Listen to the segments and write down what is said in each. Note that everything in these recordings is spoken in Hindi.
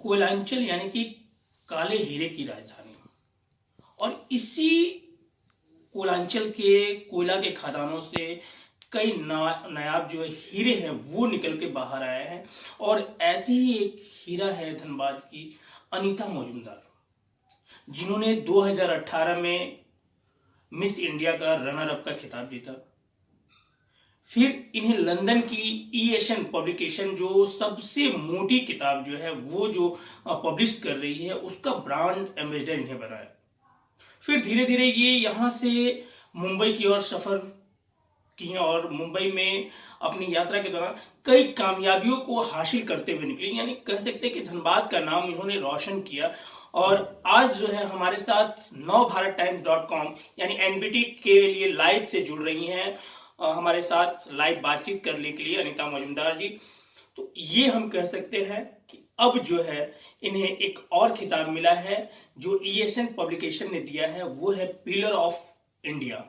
कोयलांचल यानी कि काले हीरे की राजधानी, और इसी कोयलांचल के कोयला के खदानों से कई नायाब जो हीरे हैं वो निकल के बाहर आए हैं। और ऐसे ही एक हीरा है धनबाद की अनीता मौजूमदार, जिन्होंने 2018 में मिस इंडिया का रनर अप का खिताब जीता। फिर इन्हें लंदन की ईएशन पब्लिकेशन, जो सबसे मोटी किताब जो है वो जो पब्लिश कर रही है, उसका ब्रांड एम्बेसडर इन्हें बनाया। फिर धीरे धीरे ये यहाँ से मुंबई की ओर सफर की और मुंबई में अपनी यात्रा के दौरान कई कामयाबियों को हासिल करते हुए निकली। यानी कह सकते हैं कि धनबाद का नाम इन्होंने रोशन किया। और आज जो है हमारे साथ navbharattimes.com यानी एनबीटी के लिए लाइव से जुड़ रही हैं, हमारे साथ लाइव बातचीत करने के लिए अनीता मौजूमदार जी। तो ये हम कह सकते हैं कि अब जो है इन्हें एक और खिताब मिला है जो ईएसएन पब्लिकेशन ने दिया है, वो है पिलर ऑफ इंडिया,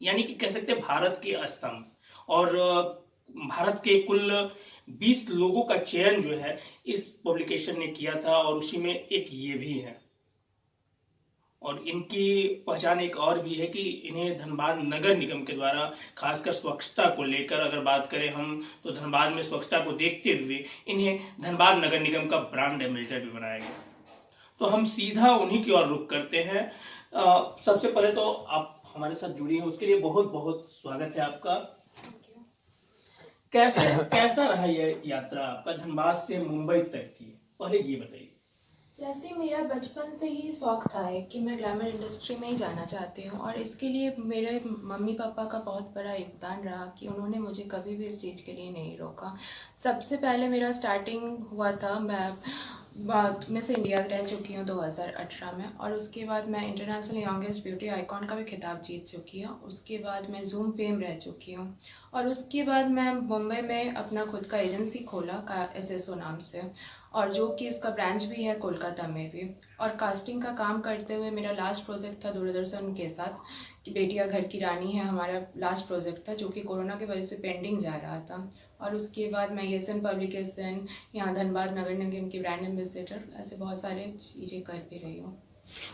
यानी कि कह सकते हैं भारत के स्तंभ। और भारत के कुल 20 लोगों का चयन जो है इस पब्लिकेशन ने किया था, और उसी में एक ये भी है। और इनकी पहचान एक और भी है कि इन्हें धनबाद नगर निगम के द्वारा खासकर स्वच्छता को लेकर अगर बात करें हम, तो धनबाद में स्वच्छता को देखते हुए इन्हें धनबाद नगर निगम का ब्रांड एम्बेसडर भी बनाया गया। तो हम सीधा उन्हीं की ओर रुख करते हैं। सबसे पहले तो आप हमारे साथ जुड़ी हैं, उसके लिए बहुत बहुत स्वागत है आपका। कैसा रहा ये यात्रा आपका धनबाद से मुंबई तक की, पहले ये बताइए। जैसे मेरा बचपन से ही शौक था कि मैं ग्लैमर इंडस्ट्री में ही जाना चाहती हूँ, और इसके लिए मेरे मम्मी पापा का बहुत बड़ा योगदान रहा कि उन्होंने मुझे कभी भी इस चीज़ के लिए नहीं रोका। सबसे पहले मेरा स्टार्टिंग हुआ था, मैं मिस इंडिया रह चुकी हूँ 2018 में, और उसके बाद मैं इंटरनेशनल यंगेस्ट ब्यूटी आइकॉन का भी खिताब जीत चुकी हूँ। उसके बाद मैं जूम फेम रह चुकी हूँ, और उसके बाद मैं मुंबई में अपना खुद का एजेंसी खोला का SSO नाम से, और जो कि इसका ब्रांच भी है कोलकाता में भी। और कास्टिंग का काम करते हुए मेरा लास्ट प्रोजेक्ट था दूरदर्शन के साथ कि बेटियां घर की रानी है, हमारा लास्ट प्रोजेक्ट था जो कि कोरोना की वजह से पेंडिंग जा रहा था। और उसके बाद मैं ईएसएन पब्लिकेशन, यहाँ धनबाद नगर निगम की ब्रांड एम्बेसडर, ऐसे बहुत सारे चीज़ें कर भी रही हूँ।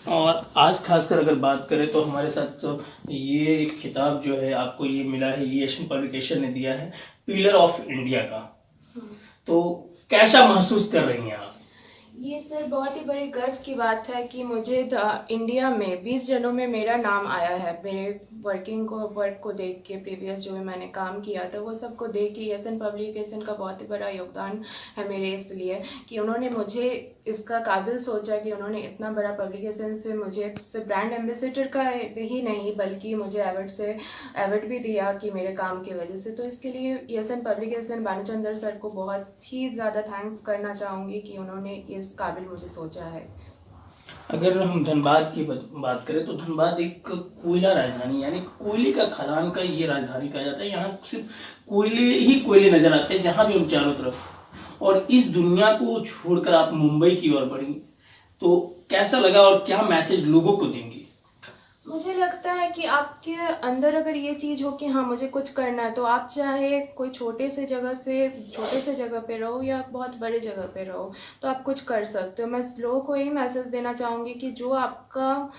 और आज खासकर अगर बात करें तो हमारे साथ तो ये खिताब जो है आपको ये मिला है, ये एशियन पब्लिकेशन ने दिया है पिलर ऑफ इंडिया का। तो कैसा महसूस कर रही हैं आप? ये सर बहुत ही बड़ी गर्व की बात है कि मुझे इंडिया में 20 जनों में मेरा नाम आया है। मेरे वर्क को देख के, प्रीवियस जो भी मैंने काम किया था वो सबको देख के ईएसएन पब्लिकेशन का बहुत ही बड़ा योगदान है मेरे, इसलिए कि उन्होंने मुझे इसका काबिल सोचा कि उन्होंने इतना बड़ा पब्लिकेशन से मुझे सिर्फ ब्रांड एम्बेसडर का ही नहीं बल्कि मुझे एवॉर्ड भी दिया कि मेरे काम की वजह से। तो इसके लिए ईएसएन पब्लिकेशन भानुचंद्र सर को बहुत ही ज़्यादा थैंक्स करना चाहूँगी कि उन्होंने इस काबिल मुझे सोचा है। अगर हम धनबाद की बात करें तो धनबाद एक कोयला राजधानी यानी कोयले का खदान का ये राजधानी कहा जाता है। यहाँ सिर्फ कोयले ही कोयले नजर आते हैं जहाँ भी हम चारों तरफ। और इस दुनिया को छोड़कर आप मुंबई की ओर बढ़ी, तो कैसा लगा और क्या मैसेज लोगों को देंगी? मुझे लगता है कि आपके अंदर अगर ये चीज़ हो कि हाँ मुझे कुछ करना है, तो आप चाहे कोई छोटे से जगह पे रहो या बहुत बड़े जगह पे रहो, तो आप कुछ कर सकते हो। मैं लोगों को यही मैसेज देना चाहूँगी कि जो आपका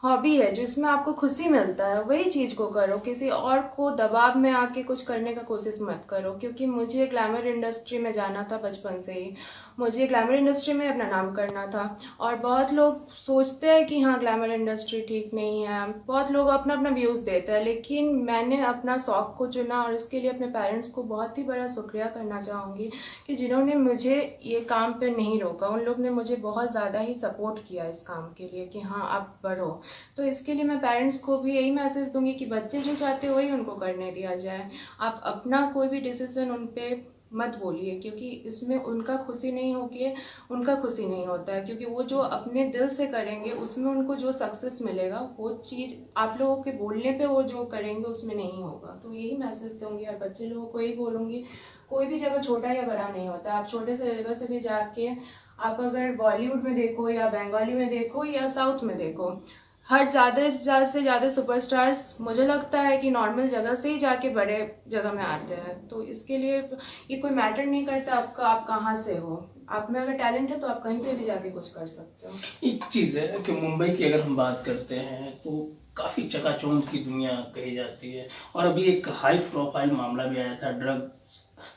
हॉबी है, जिसमें आपको खुशी मिलता है, वही चीज़ को करो। किसी और को दबाव में आके कुछ करने का कोशिश मत करो, क्योंकि मुझे ग्लैमर इंडस्ट्री में जाना था बचपन से ही। मुझे ग्लैमर इंडस्ट्री में अपना नाम करना था, और बहुत लोग सोचते हैं कि हाँ ग्लैमर इंडस्ट्री ठीक नहीं है, बहुत लोग अपना अपना व्यूज़ देते हैं, लेकिन मैंने अपना शौक़ को चुना। और इसके लिए अपने पेरेंट्स को बहुत ही बड़ा शुक्रिया करना चाहूँगी कि जिन्होंने मुझे ये काम पे नहीं रोका। उन लोग ने मुझे बहुत ज़्यादा ही सपोर्ट किया इस काम के लिए कि हाँ आप बढ़ो। तो इसके लिए मैं पेरेंट्स को भी यही मैसेज दूंगी कि बच्चे जो चाहते हैं वही उनको करने दिया जाए। आप अपना कोई भी डिसीजन उन पे मत बोलिए, क्योंकि इसमें उनका खुशी नहीं होगी, उनका खुशी नहीं होता है। क्योंकि वो जो अपने दिल से करेंगे उसमें उनको जो सक्सेस मिलेगा, वो चीज़ आप लोगों के बोलने पे वो जो करेंगे उसमें नहीं होगा। तो यही मैसेज दूंगी, और बच्चे लोगों को यही बोलूँगी, कोई भी जगह छोटा या बड़ा नहीं होता। आप छोटे से जगह से भी जाके, आप अगर बॉलीवुड में देखो या बंगाली में देखो या साउथ में देखो, हर ज़्यादा से ज़्यादा सुपरस्टार्स मुझे लगता है कि नॉर्मल जगह से ही जाके बड़े जगह में आते हैं। तो इसके लिए ये कोई मैटर नहीं करता आपका आप कहाँ से हो, आप में अगर टैलेंट है तो आप कहीं पे भी जाके कुछ कर सकते हो। एक चीज़ है कि मुंबई की अगर हम बात करते हैं तो काफ़ी चकाचौंध की दुनिया कही जाती है, और अभी एक हाई प्रोफाइल मामला भी आया था,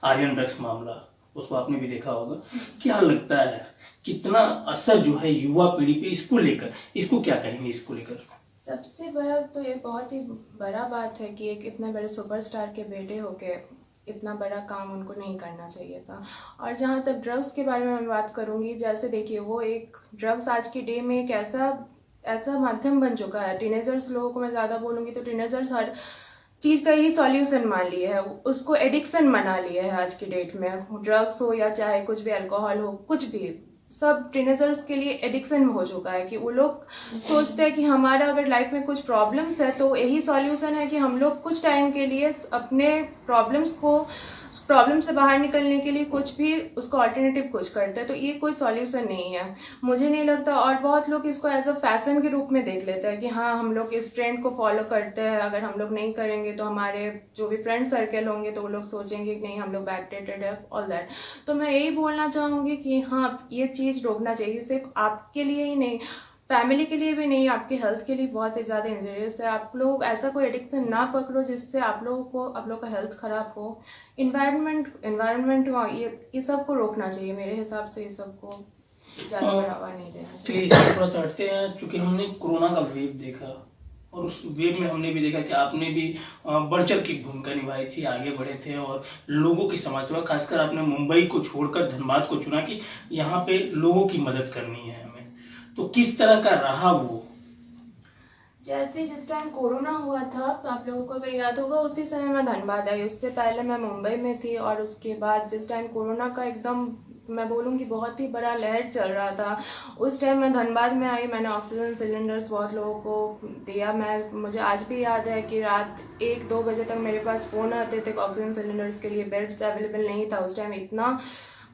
आर्यन ड्रग्स मामला, उसको आपने भी देखा होगा। क्या लगता है कितना असर जो है युवा पीढ़ी पे इसको लेकर, इसको क्या कहेंगे इसको लेकर? सबसे बड़ा तो ये बहुत ही बड़ा बात है कि एक इतने बड़े सुपरस्टार के बेटे होके इतना बड़ा काम उनको नहीं करना चाहिए था। और जहाँ तक ड्रग्स के बारे में मैं बात करूँगी, जैसे देखिए वो एक ड्रग्स आज के डे में एक ऐसा माध्यम बन चुका है। टीनेजर्स लोगों को मैं ज़्यादा बोलूँगी तो टीनेजर्स हर चीज़ का ही सॉल्यूशन मान लिए है, उसको एडिक्शन बना लिया है आज की डेट में। ड्रग्स हो या चाहे कुछ भी, अल्कोहल हो, कुछ भी, सब टीनेजर्स के लिए एडिक्शन हो चुका है कि वो लोग सोचते हैं कि हमारा अगर लाइफ में कुछ प्रॉब्लम्स है तो यही सॉल्यूशन है कि हम लोग कुछ टाइम के लिए अपने प्रॉब्लम से बाहर निकलने के लिए कुछ भी उसको अल्टरनेटिव कुछ करते हैं। तो ये कोई सॉल्यूशन नहीं है, मुझे नहीं लगता। और बहुत लोग इसको एज अ फैशन के रूप में देख लेते हैं कि हाँ हम लोग इस ट्रेंड को फॉलो करते हैं, अगर हम लोग नहीं करेंगे तो हमारे जो भी फ्रेंड सर्कल होंगे तो वो लोग सोचेंगे कि नहीं हम लोग बैकडेटेड है, ऑल दैट। तो मैं यही बोलना चाहूँगी कि हाँ ये चीज़ रोकना चाहिए, सिर्फ आपके लिए ही नहीं, फैमिली के लिए भी नहीं, आपके हेल्थ के लिए बहुत ही ज़्यादा इंजरियस है। आप लोग ऐसा कोई एडिक्शन ना पकड़ो जिससे आप लोगों का हेल्थ खराब हो। इन्वायरमेंट ये सब को रोकना चाहिए मेरे हिसाब से, ये सब को ज़्यादा बढ़ावा नहीं देना चाहिए। चलिए इससे थोड़ा सा हटते हैं, चूंकि हमने कोरोना का वेव देखा और उस वेव में हमने भी देखा कि आपने भी बढ़ चढ़ की भूमिका निभाई थी, आगे बढ़े थे और लोगों की समाज सेवा, खासकर आपने मुंबई को छोड़कर धनबाद को चुना कि यहाँ पे लोगों की मदद करनी है हमें। तो किस तरह का रहा वो? जैसे जिस टाइम कोरोना हुआ था, तो आप लोगों को अगर याद होगा उसी समय मैं धनबाद आई, उससे पहले मैं मुंबई में थी। और उसके बाद जिस टाइम कोरोना का एकदम मैं बोलूँगी बहुत ही बड़ा लहर चल रहा था, उस टाइम मैं धनबाद में आई। मैंने ऑक्सीजन सिलेंडर्स बहुत लोगों को दिया। मुझे आज भी याद है कि रात 1-2 बजे तक मेरे पास फ़ोन आते थे ऑक्सीजन सिलेंडर्स के लिए, बेड्स अवेलेबल नहीं था उस टाइम। इतना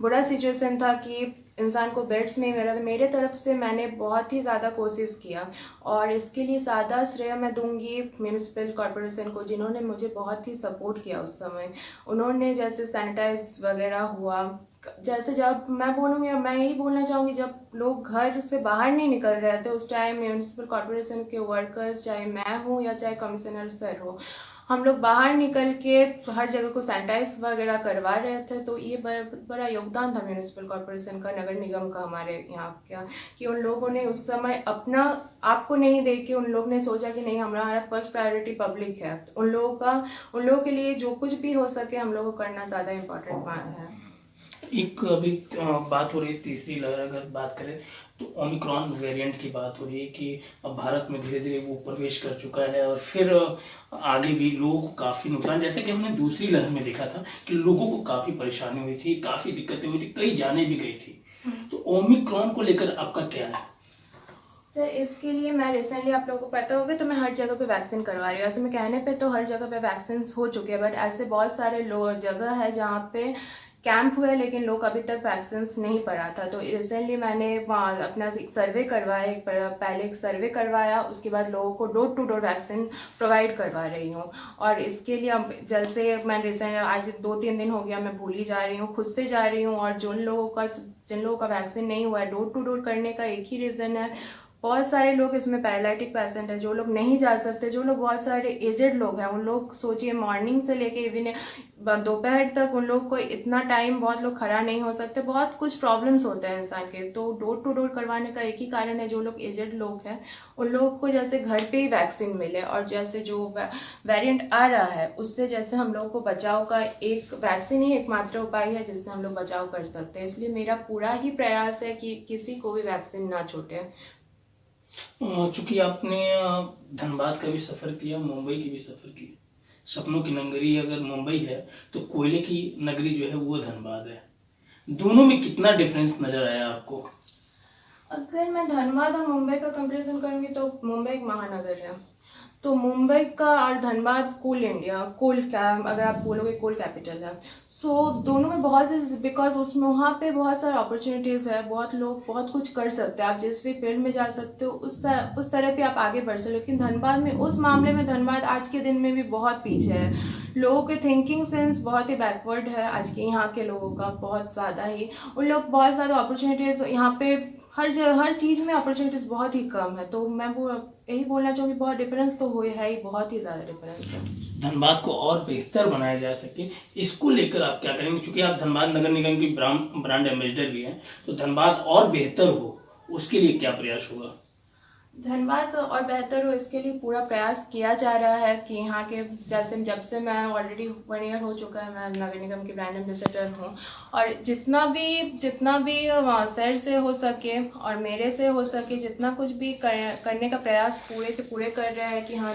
बुरा सिचुएशन था कि इंसान को बेड्स नहीं मिल रहा था। मेरे तरफ से मैंने बहुत ही ज़्यादा कोशिश किया और इसके लिए ज़्यादा श्रेय मैं दूंगी म्यूनिसिपल कॉरपोरेशन को, जिन्होंने मुझे बहुत ही सपोर्ट किया उस समय। उन्होंने जैसे सैनिटाइज वगैरह हुआ, जैसे जब मैं बोलूँगी, मैं यही बोलना चाहूँगी, जब लोग घर से बाहर नहीं निकल रहे थे उस टाइम म्यूनिसिपल कॉरपोरेशन के वर्कर्स, चाहे मैं हूँ या चाहे कमिश्नर सर हो, हम लोग बाहर निकल के हर जगह को सैनिटाइज वगैरह करवा रहे थे। तो ये बड़ा योगदान था म्यूनिसिपल कॉरपोरेशन का, नगर निगम का हमारे यहाँ का, कि उन लोगों ने उस समय अपना आपको नहीं देख के उन लोग ने सोचा कि नहीं हमारा फर्स्ट प्रायोरिटी पब्लिक है, तो उन लोगों के लिए जो कुछ भी हो सके हम लोगों को करना ज़्यादा इम्पोर्टेंट है। एक अभी बात हो रही है तीसरी लहर, अगर बात करें तो ओमिक्रॉन वेरिएंट की बात हो रही है कि अब भारत में धीरे धीरे वो प्रवेश कर चुका है और फिर आगे भी लोगों को काफ़ी नुकसान, जैसे कि हमने दूसरी लहर में देखा था कि लोगों को काफ़ी परेशानी हुई थी, काफ़ी दिक्कतें हुई थी, कई जाने भी गई थी। तो ओमिक्रॉन को लेकर आपका क्या है? सर इसके लिए मैं रिसेंटली, आप लोगों को पता होगा, तो मैं हर जगह पे वैक्सीन करवा रही हूँ। ऐसे मैं कहने पे तो हर जगह पे वैक्सीन हो चुके हैं, बट ऐसे बहुत सारे जगह है जहाँ पे कैंप हुए लेकिन लोग अभी तक वैक्सीन नहीं पड़ा था। तो रिसेंटली मैंने वहाँ अपना एक सर्वे करवाया, पहले एक सर्वे करवाया, उसके बाद लोगों को door to door vaccine provide करवा रही हूँ। और इसके लिए जैसे मैं रिसेंट आज 2-3 दिन हो गया मैं भूली जा रही हूँ, खुद से जा रही हूँ। और जिन लोगों का वैक्सीन नहीं हुआ है, डोर टू डोर करने का एक ही रीज़न है, बहुत सारे लोग इसमें पैरालिटिक पेशेंट है जो लोग नहीं जा सकते, जो लोग बहुत सारे एजेड लोग हैं, उन लोग सोचिए मॉर्निंग से लेके इवनिंग दोपहर तक उन लोग को इतना टाइम बहुत लोग खड़ा नहीं हो सकते, बहुत कुछ प्रॉब्लम्स होते हैं इंसान के। तो डोर टू डोर करवाने का एक ही कारण है, जो लोग एजेड लोग हैं उन लोगों को जैसे घर पे ही वैक्सीन मिले, और जैसे जो वेरिएंट आ रहा है उससे जैसे हम लोगों को बचाव का एक वैक्सीन ही एकमात्र उपाय है जिससे हम लोग बचाव कर सकते हैं। इसलिए मेरा पूरा ही प्रयास है कि किसी को भी वैक्सीन ना छूटे। चूंकि आपने धनबाद का भी सफर किया, मुंबई की भी सफर की, सपनों की नगरी अगर मुंबई है तो कोयले की नगरी जो है वो धनबाद है, दोनों में कितना डिफरेंस नजर आया आपको? अगर मैं धनबाद और मुंबई का कंपैरिजन करूंगी तो मुंबई एक महानगर है, तो मुंबई का और धनबाद कोल इंडिया, अगर आप बोलोगे कोल कैपिटल है। सो दोनों में बहुत से, बिकॉज उसमें वहाँ पे बहुत सारे अपॉर्चुनिटीज़ है, बहुत लोग बहुत कुछ कर सकते हैं, आप जिस भी फील्ड में जा सकते हो उस तरह पे आप आगे बढ़ सकते हो। लेकिन धनबाद में, उस मामले में धनबाद आज के दिन में भी बहुत पीछे है। लोगों के थिंकिंग सेंस बहुत ही बैकवर्ड है आज के यहाँ के लोगों का, बहुत ज़्यादा ही। उन लोग बहुत ज़्यादा अपॉर्चुनिटीज़ यहाँ पे, हर चीज़ में अपॉर्चुनिटीज़ बहुत ही कम है। तो मैं वो यही बोलना चाहूँगी, बहुत डिफरेंस तो हुए है ही, बहुत ही ज़्यादा डिफरेंस है। धनबाद को और बेहतर बनाया जा सके, इसको लेकर आप क्या करेंगे? क्योंकि आप धनबाद नगर निगम की ब्रांड एम्बेसडर भी हैं, तो धनबाद और बेहतर हो उसके लिए क्या प्रयास होगा? धनबाद और बेहतर हो इसके लिए पूरा प्रयास किया जा रहा है कि यहाँ के, जैसे जब से मैं ऑलरेडी 1 ईयर हो चुका है, मैं नगर निगम की ब्रांड एम्बेसडर हूँ, और जितना भी शहर से हो सके और मेरे से हो सके, जितना कुछ भी करने का प्रयास पूरे के पूरे कर रहे हैं कि हाँ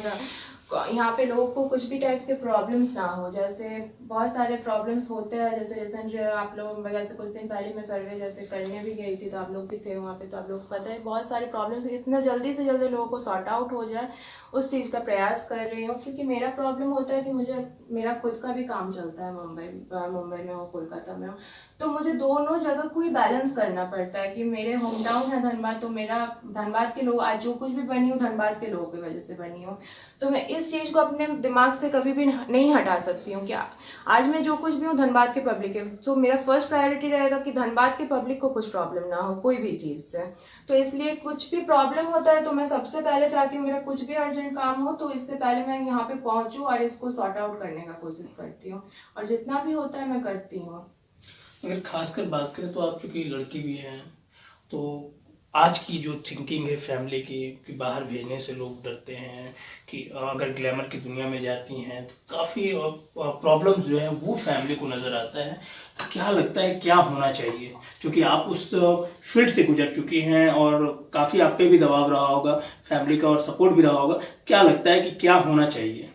यहाँ पे लोगों को कुछ भी टाइप के प्रॉब्लम्स ना हो। जैसे बहुत सारे प्रॉब्लम्स होते हैं, जैसे रिसेंटली आप लोग, जैसे कुछ दिन पहले मैं सर्वे जैसे करने भी गई थी, तो आप लोग भी थे वहाँ पे, तो आप लोग को पता है बहुत सारे प्रॉब्लम्स, इतना जल्दी से जल्दी लोगों को सॉर्ट आउट हो जाए उस चीज़ का प्रयास कर रही हूँ। क्योंकि मेरा प्रॉब्लम होता है कि मुझे, मेरा खुद का भी काम चलता है, मुंबई में हो, कोलकाता में हो, तो मुझे दोनों जगह को ही बैलेंस करना पड़ता है। कि मेरे होम टाउन है धनबाद, तो मेरा धनबाद के लोग, आज जो कुछ भी बनी हूँ धनबाद के लोगों की वजह से बनी हूँ, तो मैं इस चीज़ को अपने दिमाग से कभी भी नहीं हटा सकती हूँ कि आज मैं जो कुछ भी हूँ धनबाद के पब्लिक है। तो मेरा फर्स्ट प्रायोरिटी रहेगा कि धनबाद के पब्लिक को कुछ प्रॉब्लम ना हो कोई भी चीज़ से। तो इसलिए कुछ भी प्रॉब्लम होता है तो मैं सबसे पहले चाहती हूँ, मेरा कुछ भी अर्जेंट काम हो तो इससे पहले मैं यहाँ पे पहुँचूँ और इसको सॉर्ट आउट करने का कोशिश करती हूँ, और जितना भी होता है मैं करती हूँ। अगर खासकर बात करें तो आप चूंकि लड़की भी हैं, तो आज की जो थिंकिंग है फैमिली की, कि बाहर भेजने से लोग डरते हैं कि अगर ग्लैमर की दुनिया में जाती हैं तो काफ़ी प्रॉब्लम्स जो है वो फैमिली को नज़र आता है। तो क्या लगता है क्या होना चाहिए? क्योंकि आप उस फील्ड से गुजर चुकी हैं और काफ़ी आप पे भी दबाव रहा होगा फैमिली का और सपोर्ट भी रहा होगा, क्या लगता है कि क्या होना चाहिए?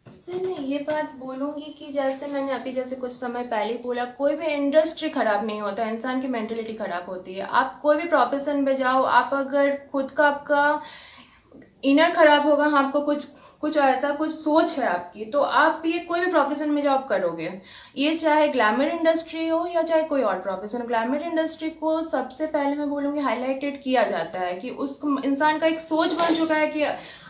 सर मैं ये बात बोलूँगी कि जैसे मैंने अभी जैसे कुछ समय पहले बोला, कोई भी इंडस्ट्री खराब नहीं होता, इंसान की मेंटेलिटी खराब होती है। आप कोई भी प्रोफेशन में जाओ, आप अगर खुद का, आपका इनर खराब होगा, हाँ, आपको कुछ ऐसा कुछ सोच है आपकी, तो आप ये कोई भी प्रोफेशन में जॉब करोगे, ये चाहे ग्लैमर इंडस्ट्री हो या चाहे कोई और प्रोफेशन। ग्लैमर इंडस्ट्री को सबसे पहले मैं बोलूँगी हाईलाइटेड किया जाता है कि उस इंसान का एक सोच बन चुका है कि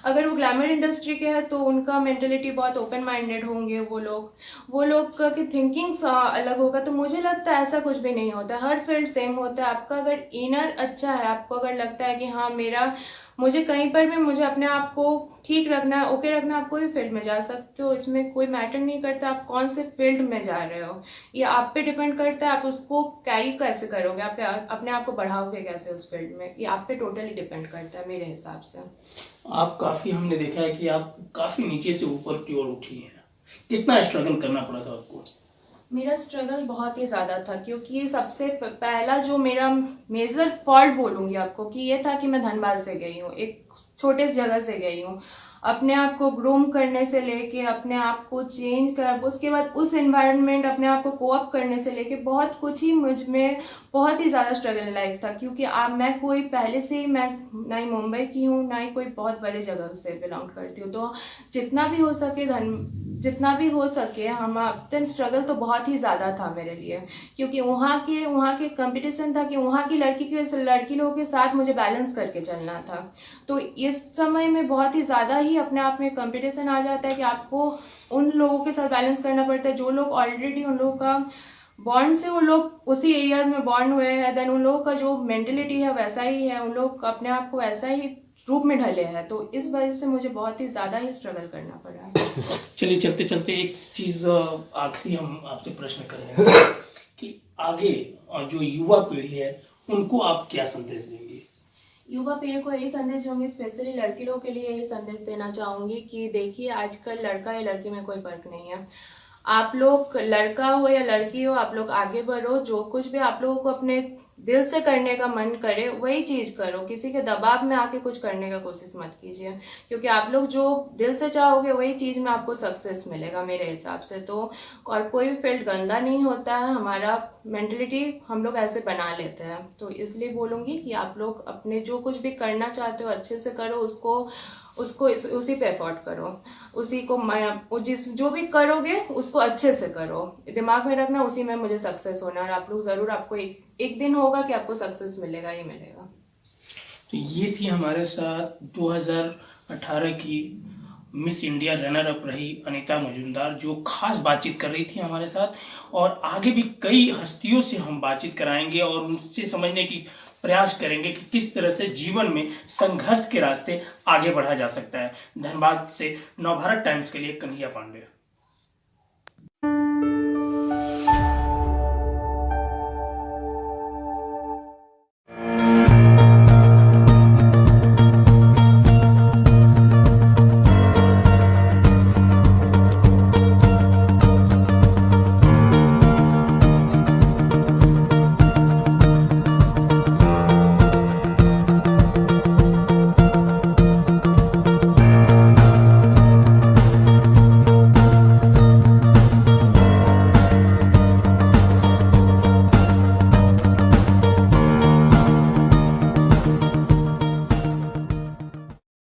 अगर वो ग्लैमर इंडस्ट्री के हैं तो उनका मेंटेलिटी बहुत ओपन माइंडेड होंगे वो लोग की थिंकिंग अलग होगा। तो मुझे लगता है ऐसा कुछ भी नहीं होता, हर फील्ड सेम होता है। आपका अगर इनर अच्छा है, आपको अगर लगता है कि हाँ मुझे कहीं पर भी मुझे अपने आप को ठीक रखना है, ओके रखना है, आप कोई फील्ड में जा सकते हो। इसमें कोई मैटर नहीं करता आप कौन से फील्ड में जा रहे हो, ये आप पे डिपेंड करता है। आप उसको कैरी कैसे करोगे, आप अपने आप को बढ़ाओगे कैसे उस फील्ड में, ये आप पे टोटली डिपेंड करता है मेरे हिसाब से। आप काफ़ी, हमने देखा है कि आप काफ़ी नीचे से ऊपर की ओर उठी हैं, कितना स्ट्रगल करना पड़ा था आपको? मेरा स्ट्रगल बहुत ही ज़्यादा था, क्योंकि सबसे पहला जो मेरा मेजर फॉल्ट बोलूँगी आपको कि ये था कि मैं धनबाद से गई हूँ, एक छोटे से जगह से गई हूँ। अपने आप को ग्रूम करने से लेके अपने आप को चेंज कर, उसके बाद उस एनवायरनमेंट अपने आप को कोअप करने से लेके बहुत कुछ ही मुझ में बहुत ही ज़्यादा स्ट्रगल लाइफ था। क्योंकि मैं कोई पहले से ही, मैं ना ही मुंबई की हूँ ना ही कोई बहुत बड़े जगह से बिलोंग करती हूँ। तो जितना भी हो सके हम अपने स्ट्रगल तो बहुत ही ज़्यादा था मेरे लिए, क्योंकि वहाँ के कंपटीशन था कि वहाँ की लड़की लोगों के साथ मुझे बैलेंस करके चलना था। तो इस समय में बहुत ही ज़्यादा ही अपने आप में कंपटीशन आ जाता है कि आपको उन लोगों के साथ बैलेंस करना पड़ता है जो लोग ऑलरेडी, उन लोगों का बॉर्न से वो लोग उसी एरियाज में बॉर्न हुए हैं, देन उन लोगों का जो मेंटेलिटी है वैसा ही है, उन लोग अपने आप को वैसा ही रूप में ढले हैं। तो इस वजह से मुझे बहुत ही ज़्यादा ही स्ट्रगल करना पड़ा है। चलिए चलते चलते एक चीज़ आखिरी हम आपसे प्रश्न कर रहे हैं कि आगे जो युवा पीढ़ी है उनको आप क्या संदेश देंगे? युवा पीढ़ी को यही संदेश दूंगी, स्पेशली लड़की लोगों के लिए यही संदेश देना चाहूँगी कि देखिए आजकल लड़का या लड़की में कोई फर्क नहीं है। आप लोग लड़का हो या लड़की हो, आप लोग आगे बढ़ो, जो कुछ भी आप लोगों को अपने दिल से करने का मन करे वही चीज़ करो, किसी के दबाव में आके कुछ करने का कोशिश मत कीजिए, क्योंकि आप लोग जो दिल से चाहोगे वही चीज़ में आपको सक्सेस मिलेगा मेरे हिसाब से। तो और कोई भी फील्ड गंदा नहीं होता है, हमारा मेंटलिटी हम लोग ऐसे बना लेते हैं। तो इसलिए बोलूँगी कि आप लोग अपने जो कुछ भी करना चाहते हो अच्छे से करो, उसको उसी पे एफर्ट करो, उसी को जिस जो भी करोगे उसको अच्छे से करो, दिमाग में रखना उसी में मुझे सक्सेस होना है। और आप लोग ज़रूर, आपको एक दिन होगा कि आपको सक्सेस मिलेगा ही मिलेगा। तो ये थी हमारे साथ 2018 की मिस इंडिया रनर अप रही अनीता मजूमदार, जो खास बातचीत कर रही थी हमारे साथ। और आगे भी कई हस्तियों से हम बातचीत कराएंगे और उनसे समझने की प्रयास करेंगे कि किस तरह से जीवन में संघर्ष के रास्ते आगे बढ़ा जा सकता है। धनबाद से नवभारत टाइम्स के लिए कन्हैया पांडे।